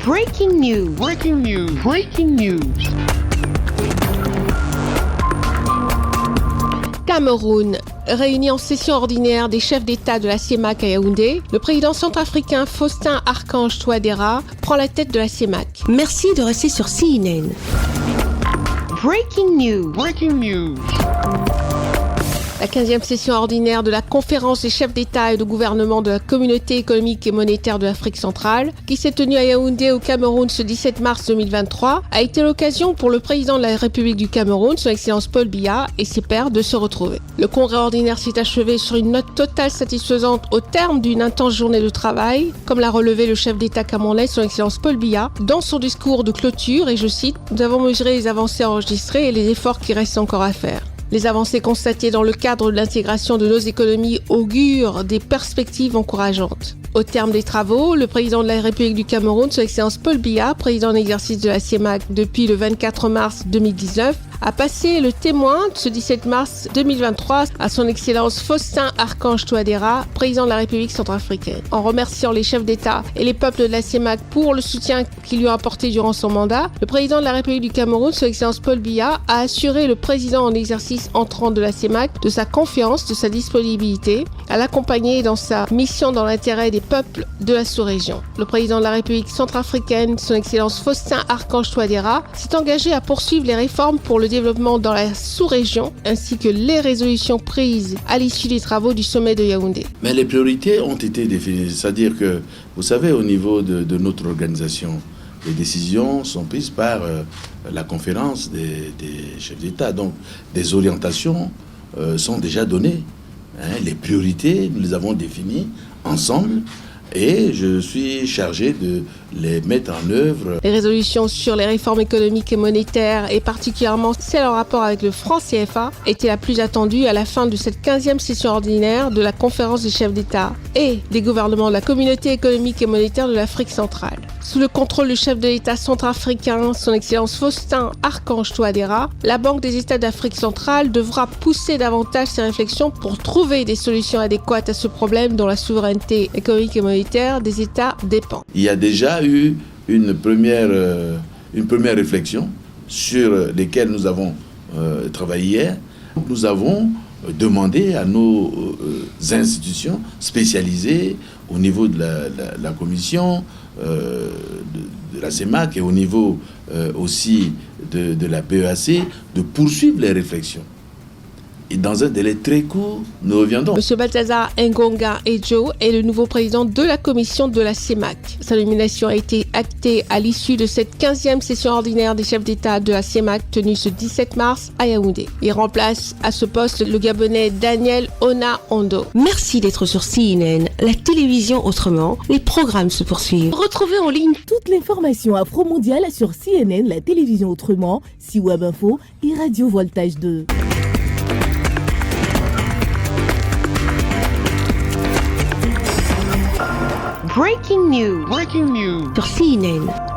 Breaking news. Breaking news. Breaking news. Cameroun. Réuni en session ordinaire des chefs d'État de la CEMAC à Yaoundé, le président centrafricain Faustin Archange Touadéra prend la tête de la CEMAC. Merci de rester sur CNN. Breaking news. Breaking news. La 15e session ordinaire de la conférence des chefs d'État et de gouvernement de la Communauté économique et monétaire de l'Afrique centrale, qui s'est tenue à Yaoundé au Cameroun ce 17 mars 2023, a été l'occasion pour le président de la République du Cameroun, son Excellence Paul Biya, et ses pairs de se retrouver. Le congrès ordinaire s'est achevé sur une note totale satisfaisante au terme d'une intense journée de travail, comme l'a relevé le chef d'État camerounais, son Excellence Paul Biya, dans son discours de clôture, et je cite, « Nous avons mesuré les avancées enregistrées et les efforts qui restent encore à faire. Les avancées constatées dans le cadre de l'intégration de nos économies augurent des perspectives encourageantes. » Au terme des travaux, le président de la République du Cameroun, son Excellence Paul Biya, président en exercice de la CEMAC depuis le 24 mars 2019, a passé le témoin ce 17 mars 2023 à son Excellence Faustin Archange Touadéra, président de la République centrafricaine. En remerciant les chefs d'État et les peuples de la CEMAC pour le soutien qu'ils lui ont apporté durant son mandat, le président de la République du Cameroun, son Excellence Paul Biya, a assuré le président en exercice entrant de la CEMAC de sa confiance, de sa disponibilité à l'accompagner dans sa mission dans l'intérêt des peuples de la sous-région. Le président de la République centrafricaine, son Excellence Faustin Archange Touadéra, s'est engagé à poursuivre les réformes pour le développement dans la sous-région ainsi que les résolutions prises à l'issue des travaux du sommet de Yaoundé. Mais les priorités ont été définies, c'est-à-dire que, vous savez, au niveau de notre organisation, les décisions sont prises par la conférence des chefs d'État. Donc, des orientations sont déjà données. Les priorités, nous les avons définies ensemble. Et je suis chargé de les mettre en œuvre. Les résolutions sur les réformes économiques et monétaires, et particulièrement celles en rapport avec le franc CFA, étaient la plus attendue à la fin de cette 15e session ordinaire de la conférence des chefs d'État et des gouvernements de la Communauté économique et monétaire de l'Afrique centrale. Sous le contrôle du chef de l'État centrafricain, son Excellence Faustin Archange Touadéra, la Banque des États d'Afrique centrale devra pousser davantage ses réflexions pour trouver des solutions adéquates à ce problème dont la souveraineté économique et monétaire des États dépend. Il y a déjà eu une première réflexion sur lesquelles nous avons travaillé hier. Nous avons demandé à nos institutions spécialisées au niveau de la Commission, de la CEMAC et au niveau aussi de la PEAC de poursuivre les réflexions. Et dans un délai très court, nous reviendrons. M. Balthazar Ngonga Ejo est le nouveau président de la commission de la CEMAC. Sa nomination a été actée à l'issue de cette 15e session ordinaire des chefs d'État de la CEMAC tenue ce 17 mars à Yaoundé. Il remplace à ce poste le Gabonais Daniel Ona Ondo. Merci d'être sur CNN, la télévision autrement. Les programmes se poursuivent. Retrouvez en ligne toute l'information afro-mondiale sur CNN, la télévision autrement, C-Web Info et Radio Voltage 2. Breaking news. Breaking news. Sur CNN.